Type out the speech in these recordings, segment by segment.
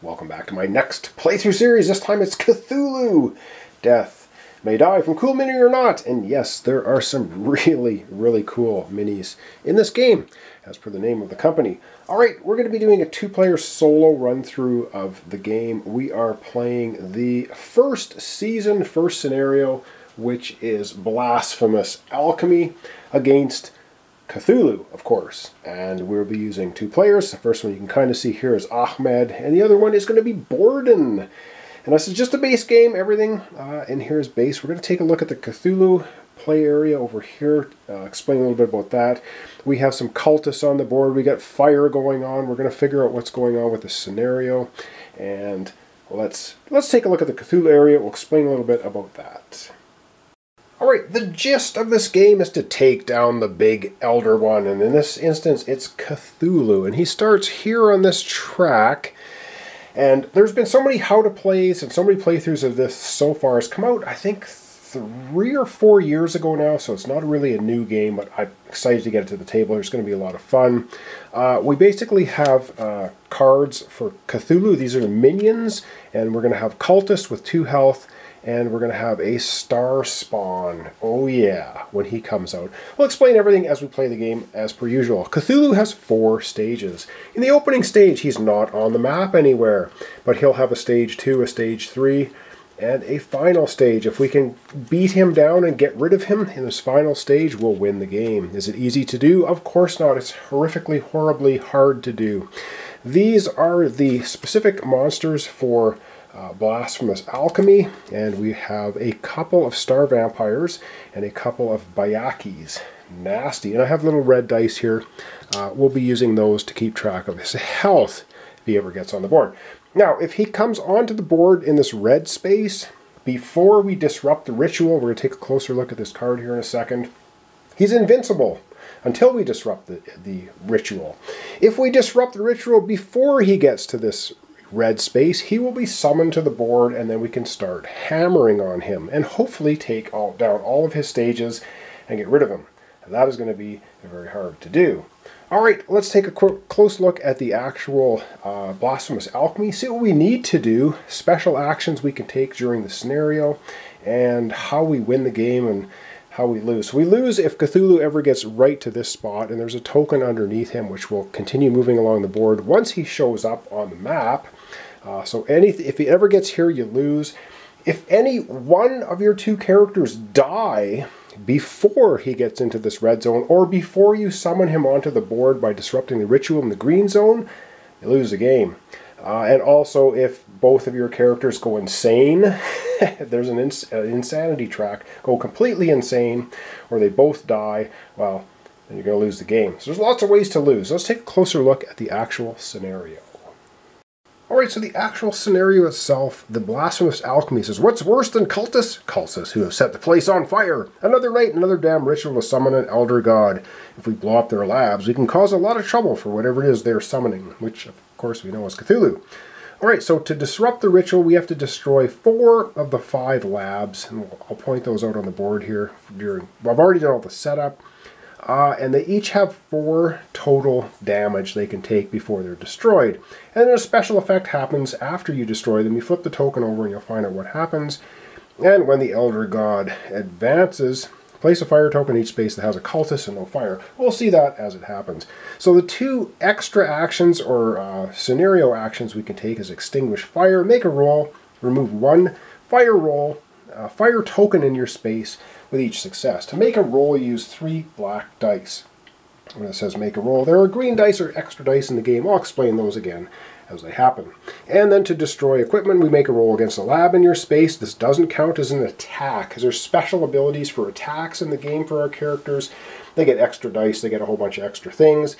Welcome back to my next playthrough series. This time it's Cthulhu. Death may die from cool mini or not. And yes, there are some really cool minis in this game, as per the name of the company. Alright, we're going to be doing a two-player solo run-through of the game. We are playing the first season, first scenario, which is Blasphemous Alchemy against Cthulhu, of course, and we'll be using two players. The first one you can kind of see here is Ahmed, and the other one is going to be Borden. And this is just a base game, everything in here is base. We're going to take a look at the Cthulhu play area over here, explain a little bit about that. We have some cultists on the board, we got fire going on, we're going to figure out what's going on with the scenario, and let's take a look at the Cthulhu area. We'll explain a little bit about that. Alright, the gist of this game is to take down the big Elder One, and in this instance it's Cthulhu, and he starts here on this track, and there's been so many how-to-plays and so many playthroughs of this so far. It's come out, I think, 3 or 4 years ago now, so it's not really a new game, but I'm excited to get it to the table. It's going to be a lot of fun. We basically have cards for Cthulhu. These are the minions, and we're going to have cultists with 2 health, and we're going to have a star spawn. Oh yeah, when he comes out. We'll explain everything as we play the game as per usual. Cthulhu has 4 stages. In the opening stage, he's not on the map anywhere, but he'll have a stage 2, a stage 3, and a final stage. If we can beat him down and get rid of him in this final stage, we'll win the game. Is it easy to do? Of course not. It's horribly hard to do. These are the specific monsters for Blasphemous Alchemy, and we have a couple of star vampires and a couple of bayakis. Nasty. And I have little red dice here. We'll be using those to keep track of his health if he ever gets on the board. Now, if he comes onto the board in this red space, before we disrupt the ritual, we're going to take a closer look at this card here in a second, he's invincible until we disrupt the ritual. If we disrupt the ritual before he gets to this red space, he will be summoned to the board, and then we can start hammering on him and hopefully take down all of his stages and get rid of him. And that is going to be very hard to do. Alright, let's take a close look at the actual Blasphemous Alchemy, see what we need to do, special actions we can take during the scenario, and how we win the game and how we lose. So we lose if Cthulhu ever gets right to this spot, and there's a token underneath him which will continue moving along the board once he shows up on the map. If he ever gets here, you lose. If any one of your 2 characters die before he gets into this red zone, or before you summon him onto the board by disrupting the ritual in the green zone, you lose the game. And also, if both of your characters go insane, there's an insanity track, go completely insane, or they both die, well, then you're going to lose the game. So there's lots of ways to lose. Let's take a closer look at the actual scenario. Alright, so the actual scenario itself, the Blasphemous Alchemy says, what's worse than cultists? Cultists who have set the place on fire. Another night, another damn ritual to summon an elder god. If we blow up their labs, we can cause a lot of trouble for whatever it is they're summoning, which of course we know is Cthulhu. Alright, so to disrupt the ritual, we have to destroy 4 of the 5 labs, and I'll point those out on the board here. I've already done all the setup. And they each have 4 total damage they can take before they're destroyed. And then a special effect happens after you destroy them. You flip the token over and you'll find out what happens. And when the Elder God advances, place a fire token in each space that has a cultist and no fire. We'll see that as it happens. So the 2 extra actions or scenario actions we can take is extinguish fire, make a roll, remove 1 fire token in your space with each success. To make a roll, use 3 black dice. When it says make a roll, there are green dice or extra dice in the game. I'll explain those again as they happen. And then to destroy equipment, we make a roll against a lab in your space. This doesn't count as an attack, because there's special abilities for attacks in the game for our characters. They get extra dice, they get a whole bunch of extra things.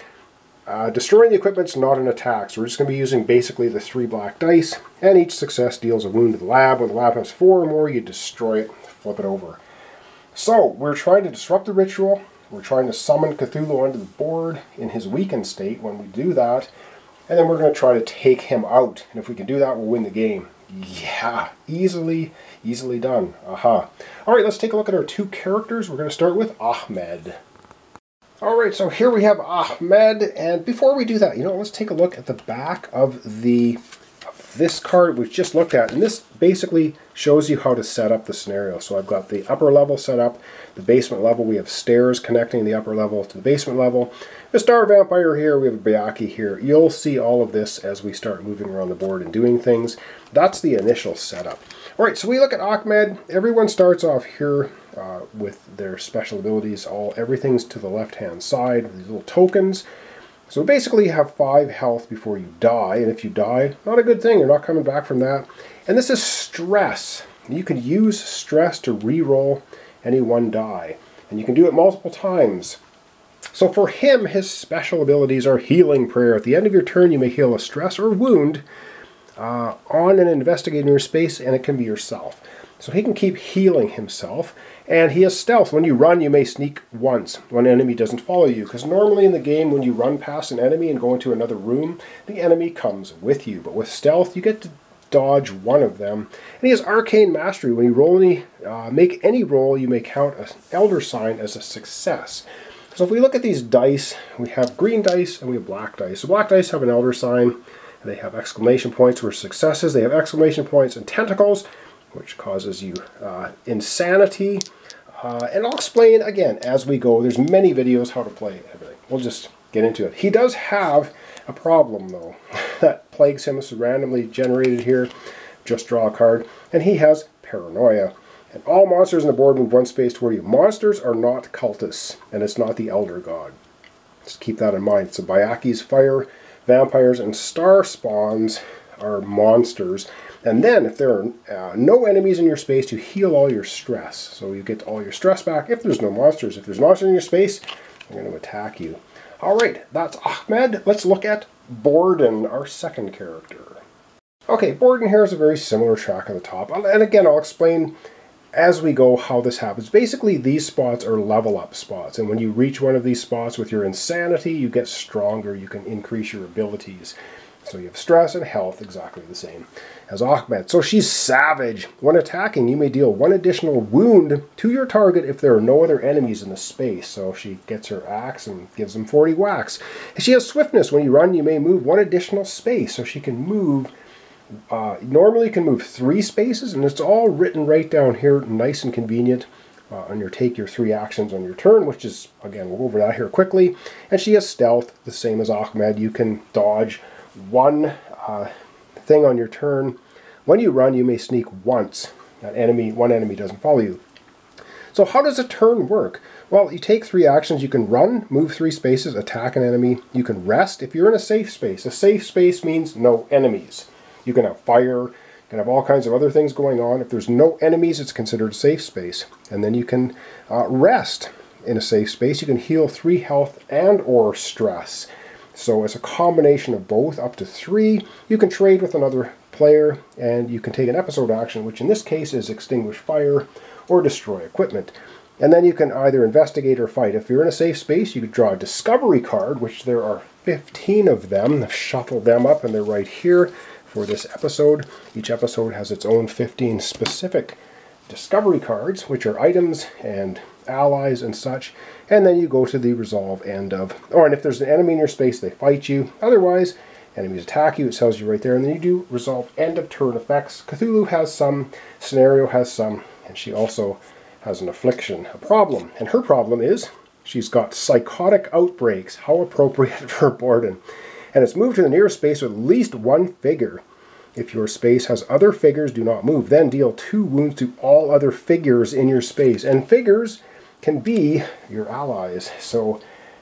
Destroying the equipment's not an attack, so we're just going to be using basically the 3 black dice, and each success deals a wound to the lab. When the lab has 4 or more, you destroy it, flip it over. So, we're trying to disrupt the ritual, we're trying to summon Cthulhu onto the board in his weakened state when we do that, and then we're going to try to take him out, and if we can do that, we'll win the game. Yeah, easily done. Aha. Alright, let's take a look at our 2 characters. We're going to start with Ahmed. Alright, so here we have Ahmed, and before we do that, let's take a look at the back of the this card we've just looked at, and this basically shows you how to set up the scenario. So I've got the upper level set up, the basement level, we have stairs connecting the upper level to the basement level. A star vampire here, we have a Bayaki here. You'll see all of this as we start moving around the board and doing things. That's the initial setup. Alright, so we look at Ahmed. Everyone starts off here with their special abilities. Everything's to the left-hand side with these little tokens. So basically you have 5 health before you die, and if you die, not a good thing, you're not coming back from that. And this is stress. You can use stress to re-roll any one die, and you can do it multiple times. So for him, his special abilities are Healing Prayer. At the end of your turn, you may heal a stress or wound on an investigator in your space, and it can be yourself. So he can keep healing himself, and he has Stealth. When you run, you may sneak once when an enemy doesn't follow you, because normally in the game, when you run past an enemy and go into another room, the enemy comes with you. But with Stealth, you get to dodge one of them. And he has Arcane Mastery. When you make any roll, you may count an Elder Sign as a success. So if we look at these dice, we have green dice and we have black dice. So black dice have an Elder Sign, and they have exclamation points for successes. They have exclamation points and tentacles, which causes you insanity. And I'll explain again as we go. There's many videos how to play everything. We'll just get into it. He does have a problem, though, that plagues him. This is randomly generated here. Just draw a card. And he has Paranoia. And all monsters in the board move one space toward you. Monsters are not cultists, and it's not the Elder God. Just keep that in mind. So Bayaki's fire, vampires, and star spawns are monsters. And then, if there are no enemies in your space, you heal all your stress. So you get all your stress back if there's no monsters. If there's monsters in your space, they're going to attack you. Alright, that's Ahmed. Let's look at Borden, our second character. Okay, Borden here is a very similar track on the top. And again, I'll explain as we go how this happens. Basically, these spots are level up spots. And when you reach one of these spots with your insanity, you get stronger. You can increase your abilities. So you have stress and health, exactly the same as Ahmed. So she's savage. When attacking, you may deal 1 additional wound to your target if there are no other enemies in the space. So she gets her axe and gives them 40 whacks. And she has swiftness. When you run, you may move 1 additional space. So she can move, normally can move 3 spaces, and it's all written right down here, nice and convenient. On your take your 3 actions on your turn, which is, again, we'll go over that here quickly. And she has stealth, the same as Ahmed. You can dodge 1 thing on your turn. When you run, you may sneak once. One enemy doesn't follow you. So how does a turn work? Well, you take 3 actions. You can run, move 3 spaces, attack an enemy. You can rest if you're in a safe space. A safe space means no enemies. You can have fire. You can have all kinds of other things going on. If there's no enemies, it's considered a safe space. And then you can rest in a safe space. You can heal 3 health and or stress. So it's a combination of both, up to 3. You can trade with another player, and you can take an episode action, which in this case is extinguish fire or destroy equipment. And then you can either investigate or fight. If you're in a safe space, you could draw a discovery card, which there are 15 of them. I've shuffled them up, and they're right here for this episode. Each episode has its own 15 specific discovery cards, which are items and allies and such. And then you go to the resolve end of, and if there's an enemy in your space, they fight you. Otherwise, enemies attack you. It tells you right there. And then you do resolve end of turn effects. Cthulhu has some, Scenario has some, and she also has an affliction, a problem. And her problem is she's got psychotic outbreaks. How appropriate for Borden. And it's moved to the nearest space with at least 1 figure. If your space has other figures, do not move. Then deal 2 wounds to all other figures in your space. And figures can be your allies. So,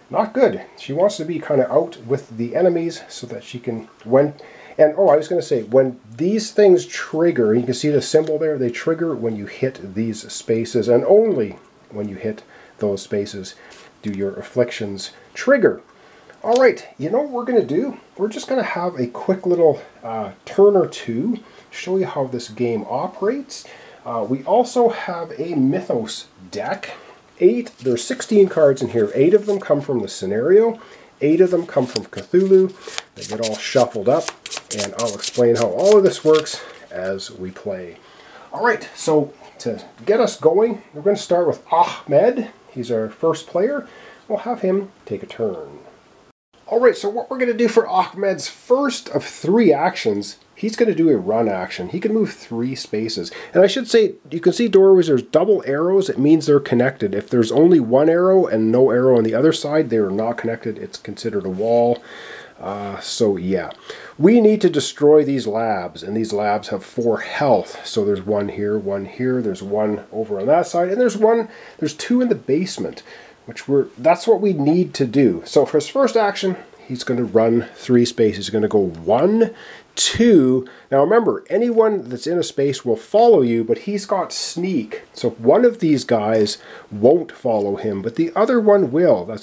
not good. She wants to be kind of out with the enemies so that she can, when these things trigger, you can see the symbol there, they trigger when you hit these spaces, and only when you hit those spaces do your afflictions trigger. Alright, you know what we're going to do? We're just going to have a quick little turn or two, show you how this game operates. We also have a Mythos deck. There's 16 cards in here. 8 of them come from the scenario. 8 of them come from Cthulhu. They get all shuffled up, and I'll explain how all of this works as we play. Alright, so to get us going, we're going to start with Ahmed. He's our first player. We'll have him take a turn. Alright, so what we're going to do for Ahmed's first of 3 actions he's going to do a run action. He can move 3 spaces. And I should say, you can see doorways, there's double arrows. It means they're connected. If there's only one arrow and no arrow on the other side, they are not connected. It's considered a wall. So yeah, we need to destroy these labs, and these labs have 4 health. So there's one here, there's one over on that side, and there's 2 in the basement, that's what we need to do. So for his first action, he's going to run 3 spaces. He's going to go 1, 2. Now remember, anyone that's in a space will follow you, but he's got sneak. So one of these guys won't follow him, but the other one will.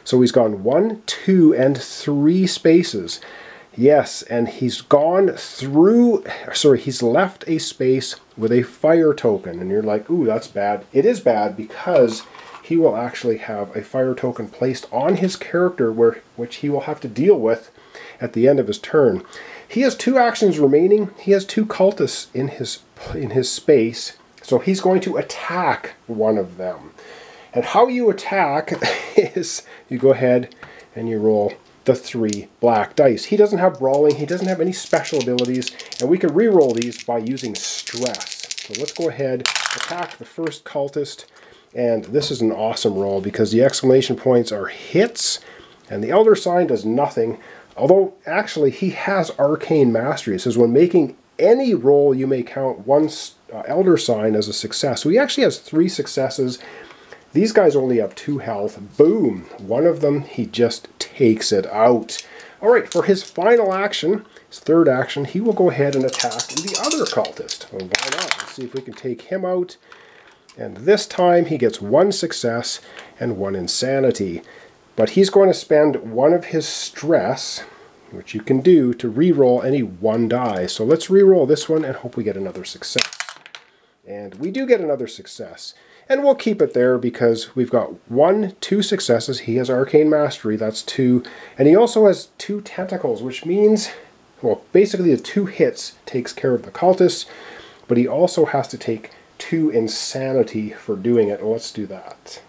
So he's gone 1, 2, and 3 spaces. Yes, and he's gone through, he's left a space with a fire token. And you're like, ooh, that's bad. It is bad because he will actually have a fire token placed on his character which he will have to deal with at the end of his turn. He has 2 actions remaining. He has 2 cultists in his space, so he's going to attack one of them. And how you attack is you go ahead and you roll the 3 black dice. He doesn't have brawling, he doesn't have any special abilities, and we can re-roll these by using stress. So let's go ahead, attack the first cultist, and this is an awesome roll because the exclamation points are hits, and the elder sign does nothing, although actually he has arcane mastery. It says when making any roll you may count one elder sign as a success. So he actually has 3 successes. These guys only have 2 health. Boom! One of them, he just takes it out. Alright, for his final action, his third action, he will go ahead and attack the other cultist. Well, why not? Let's see if we can take him out. And this time he gets 1 success and 1 insanity. But he's going to spend 1 of his stress, which you can do, to re-roll any 1 die. So let's re-roll this one and hope we get another success. And we do get another success. And we'll keep it there because we've got 2 successes. He has arcane mastery, that's 2. And he also has 2 tentacles, which means, well, basically the 2 hits takes care of the cultists, but he also has to take 2 insanity for doing it. Let's do that.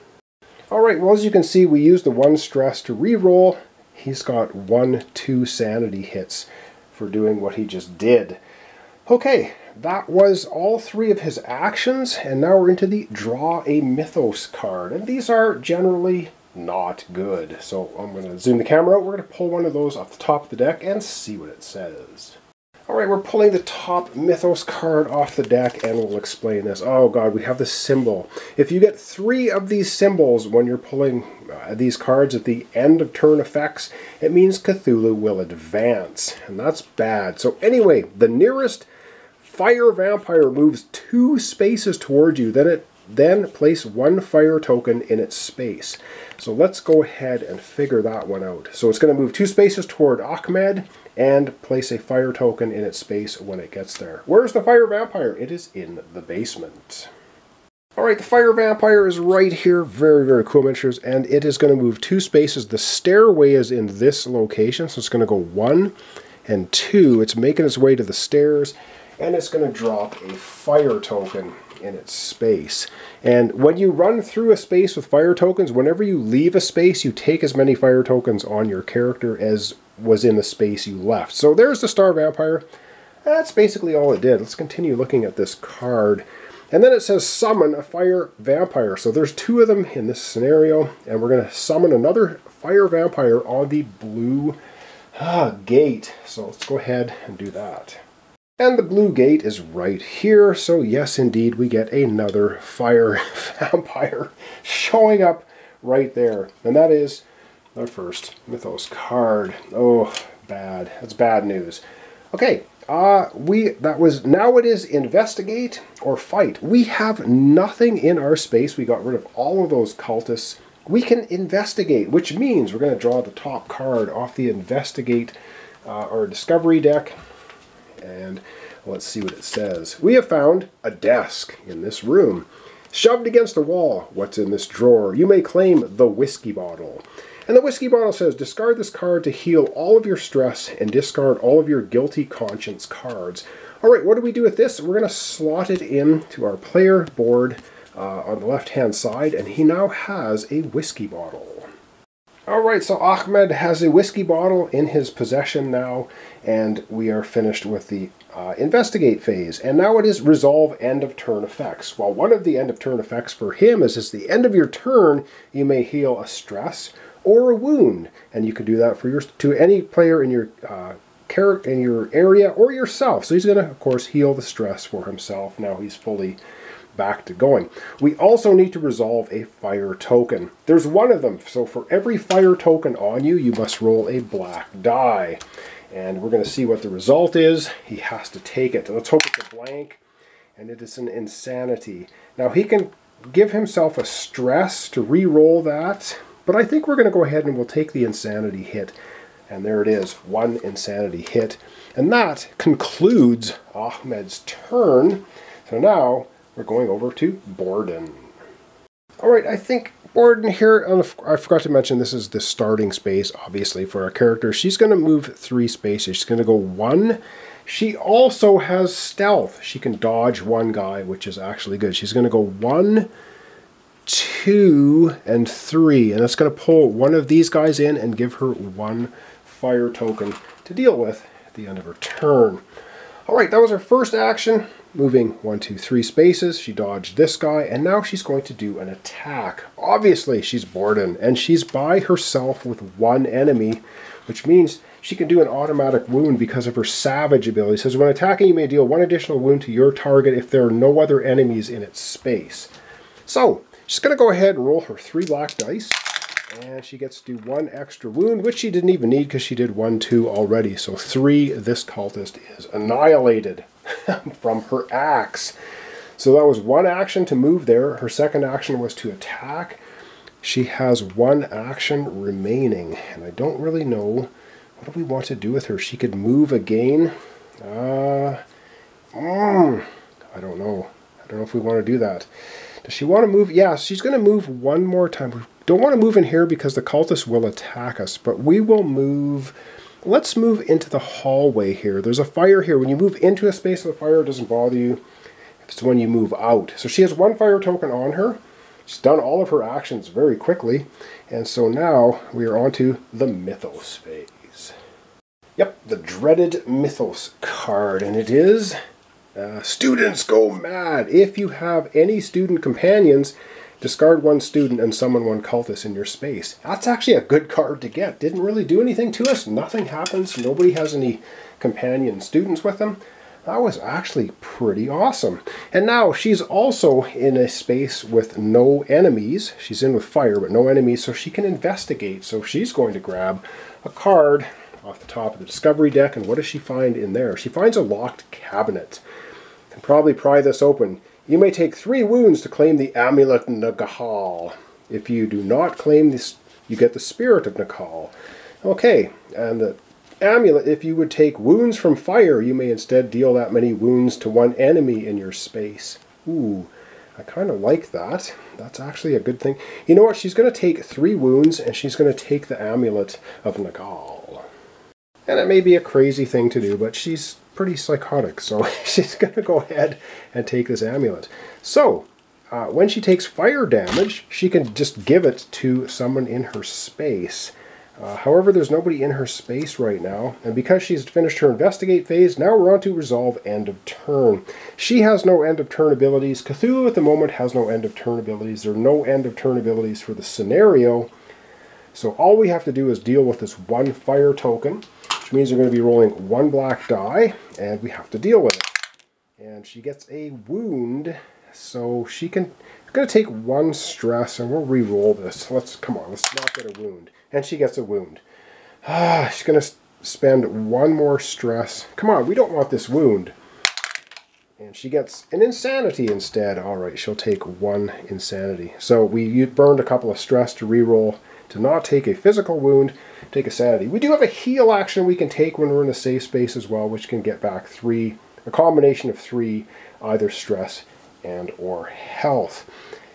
Alright, well, as you can see, we used the 1 stress to re-roll. He's got 1, 2 sanity hits for doing what he just did. Okay, that was all 3 of his actions, and now we're into the Draw a Mythos card. And these are generally not good. So I'm going to zoom the camera out. We're going to pull one of those off the top of the deck and see what it says. Alright, we're pulling the top Mythos card off the deck, and we'll explain this. Oh god, we have the symbol. If you get 3 of these symbols when you're pulling these cards at the end of turn effects, it means Cthulhu will advance, and that's bad. So anyway, the nearest fire vampire moves 2 spaces towards you, then place 1 fire token in its space. So let's go ahead and figure that one out. So it's going to move 2 spaces toward Ahmed and place a fire token in its space when it gets there. Where's the fire vampire? It is in the basement. Alright, the fire vampire is right here. Very, very cool miniatures. And it is going to move 2 spaces. The stairway is in this location, so it's going to go 1 and 2. It's making its way to the stairs, and it's going to drop a fire token in its space. And when you run through a space with fire tokens, whenever you leave a space, you take as many fire tokens on your character as was in the space you left. So there's the Star Vampire. That's basically all it did. Let's continue looking at this card. And then it says summon a fire vampire. So there's 2 of them in this scenario, and we're going to summon another fire vampire on the blue gate. So let's go ahead and do that. And the blue gate is right here, so yes, indeed, we get another fire vampire showing up right there. And that is our first Mythos card. Oh, bad. That's bad news. Okay, now it is investigate or fight. We have nothing in our space. We got rid of all of those cultists. We can investigate, which means we're going to draw the top card off the investigate or discovery deck. And let's see what it says. We have found a desk in this room. Shoved against the wall. What's in this drawer? You may claim the whiskey bottle. And the whiskey bottle says, discard this card to heal all of your stress and discard all of your guilty conscience cards. Alright, what do we do with this? We're going to slot it into our player board on the left-hand side, and he now has a whiskey bottle. Alright, so Ahmed has a whiskey bottle in his possession now, and we are finished with the investigate phase. And now it is resolve end of turn effects. Well, one of the end of turn effects for him is the end of your turn, you may heal a stress or a wound. And you can do that for to any player in your area or yourself. So he's going to, of course, heal the stress for himself. Now he's fully back to going. We also need to resolve a fire token. There's one of them, so for every fire token on you, you must roll a black die. And we're going to see what the result is. He has to take it. Let's hope it's a blank, and it is an insanity. Now he can give himself a stress to re-roll that, but I think we're going to go ahead and we'll take the insanity hit. And there it is, one insanity hit. And that concludes Ahmed's turn. So now we're going over to Borden. Alright, I think Borden here, I forgot to mention this is the starting space, obviously, for our character. She's going to move 3 spaces. She's going to go 1. She also has stealth. She can dodge one guy, which is actually good. She's going to go 1, 2, and 3. And that's going to pull one of these guys in and give her 1 fire token to deal with at the end of her turn. Alright, that was her first action. Moving 1, 2, 3 spaces. She dodged this guy, and now she's going to do an attack. Obviously, she's Borden, and she's by herself with 1 enemy, which means she can do an automatic wound because of her savage ability. It says, when attacking, you may deal 1 additional wound to your target if there are no other enemies in its space. So, she's going to go ahead and roll her 3 black dice, and she gets to do 1 extra wound, which she didn't even need because she did 1, 2 already. So 3, this cultist is annihilated from her axe. So that was 1 action to move there. Her second action was to attack. She has 1 action remaining, and I don't really know what do we want to do with her. She could move again. I don't know. I don't know if we want to do that. Does she want to move? Yeah, she's going to move 1 more time. We don't want to move in here because the cultists will attack us, but we will move. Let's move into the hallway here. There's a fire here. When you move into a space of the fire, it doesn't bother you. It's when you move out. So she has 1 fire token on her. She's done all of her actions very quickly. And so now we are on to the Mythos phase. Yep, the dreaded Mythos card. And it is Students Go Mad. If you have any student companions, discard 1 student and summon 1 cultist in your space. That's actually a good card to get. Didn't really do anything to us. Nothing happens. Nobody has any companion students with them. That was actually pretty awesome. And now she's also in a space with no enemies. She's in with fire, but no enemies, so she can investigate. So she's going to grab a card off the top of the discovery deck, and what does she find in there? She finds a locked cabinet. Can probably pry this open. You may take 3 wounds to claim the Amulet Nagahal. If you do not claim this, you get the Spirit of Nagahal. Okay, and the amulet, if you would take wounds from fire, you may instead deal that many wounds to 1 enemy in your space. Ooh, I kind of like that. That's actually a good thing. You know what? She's going to take 3 wounds, and she's going to take the Amulet of Nagahal. And it may be a crazy thing to do, but she's pretty psychotic, so she's going to go ahead and take this amulet. So, when she takes fire damage, she can just give it to someone in her space. However, there's nobody in her space right now, and because she's finished her investigate phase, now we're on to resolve end of turn. She has no end of turn abilities. Cthulhu at the moment has no end of turn abilities. There are no end of turn abilities for the scenario. So all we have to do is deal with this 1 fire token, which means we're going to be rolling 1 black die, and we have to deal with it. And she gets a wound, so she's going to take 1 stress, and we'll re-roll this. Come on, let's not get a wound. And she gets a wound. She's going to spend 1 more stress. Come on, we don't want this wound. And she gets an insanity instead. Alright, she'll take 1 insanity. So we burned a couple of stress to re-roll to not take a physical wound, take a sanity. We do have a heal action we can take when we're in a safe space as well, which can get back 3, a combination of 3, either stress and or health.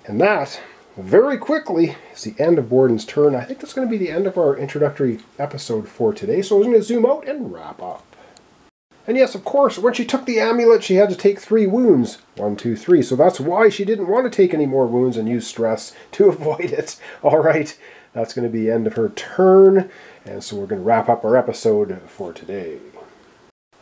And that, very quickly, is the end of Borden's turn. I think that's going to be the end of our introductory episode for today, so we're going to zoom out and wrap up. And yes, of course, when she took the amulet, she had to take 3 wounds. 1, 2, 3. So that's why she didn't want to take any more wounds and use stress to avoid it. Alright, That's going to be the end of her turn, and so we're going to wrap up our episode for today.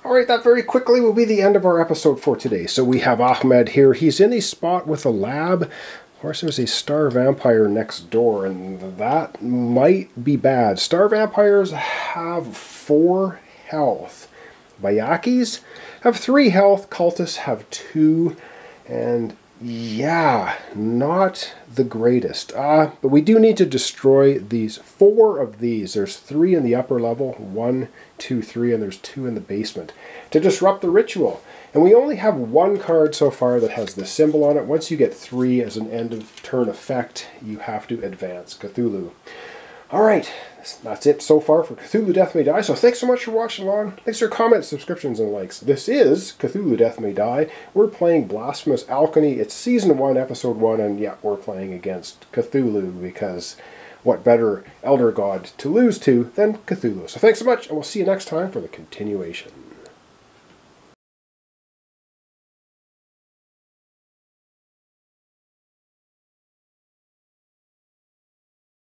Alright, that very quickly will be the end of our episode for today. So we have Ahmed here. He's in a spot with a lab. Of course, there's a star vampire next door, and that might be bad. Star vampires have 4 health. Bayakis have 3 health. Cultists have 2. And yeah, not the greatest. But we do need to destroy these 4 of these. There's 3 in the upper level. 1, 2, 3, and there's 2 in the basement. To disrupt the ritual. And we only have 1 card so far that has the symbol on it. Once you get 3 as an end of turn effect, you have to advance Cthulhu. Alright, that's it so far for Cthulhu Death May Die. So thanks so much for watching along. Thanks for your comments, subscriptions, and likes. This is Cthulhu Death May Die. We're playing Blasphemous Alchemy. It's Season 1, Episode 1, and yeah, we're playing against Cthulhu because what better elder god to lose to than Cthulhu. So thanks so much, and we'll see you next time for the continuation.